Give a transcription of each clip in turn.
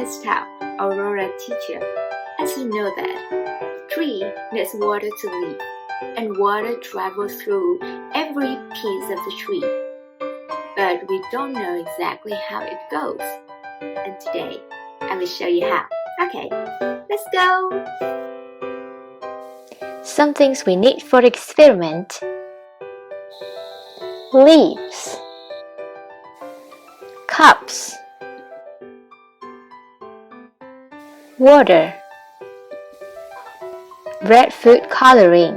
is Thao, Aurora teacher. As you know that, tree needs water to live, and water travels through every piece of the tree. But we don't know exactly how it goes. And today, I will show you how. Okay, let's go! Some things we need for the experiment: leaves, cups, water, red food coloring.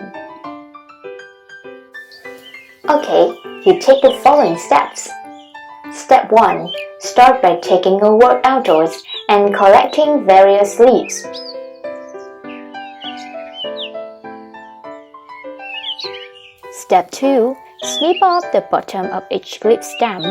Okay, you take the following steps. Step 1. Start by taking a walk outdoors and collecting various leaves. Step 2. Snip off the bottom of each leaf stem.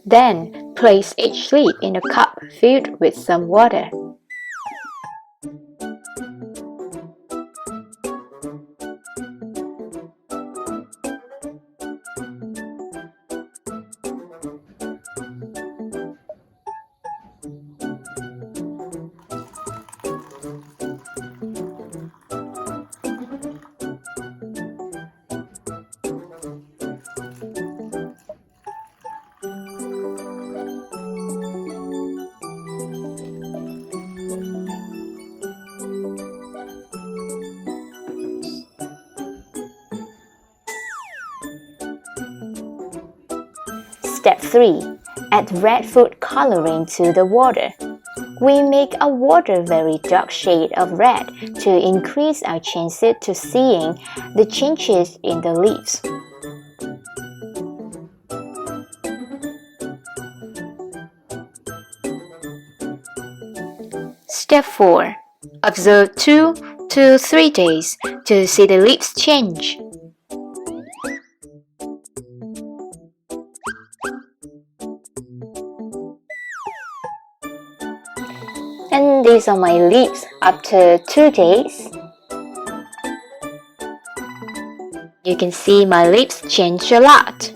Then, place each leaf in a cup filled with some water. Step 3. Add red food coloring to the water. We make a water very dark shade of red to increase our chances to seeing the changes in the leaves. Step 4. Observe 2 to 3 days to see the leaves change. And these are my leaves after 2 days. You can see my leaves change a lot.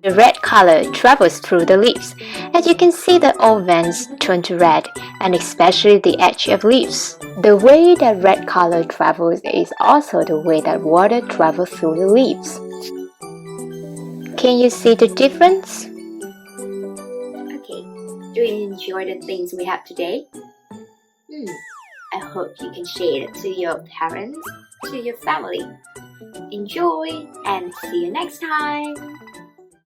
The red color travels through the leaves, and you can see that all veins turn to red, and especially the edge of leaves. The way that red color travels is also the way that water travels through the leaves. Can you see the difference? Okay, do you enjoy the things we have today? I hope you can share it to your parents, to your family. Enjoy and see you next time!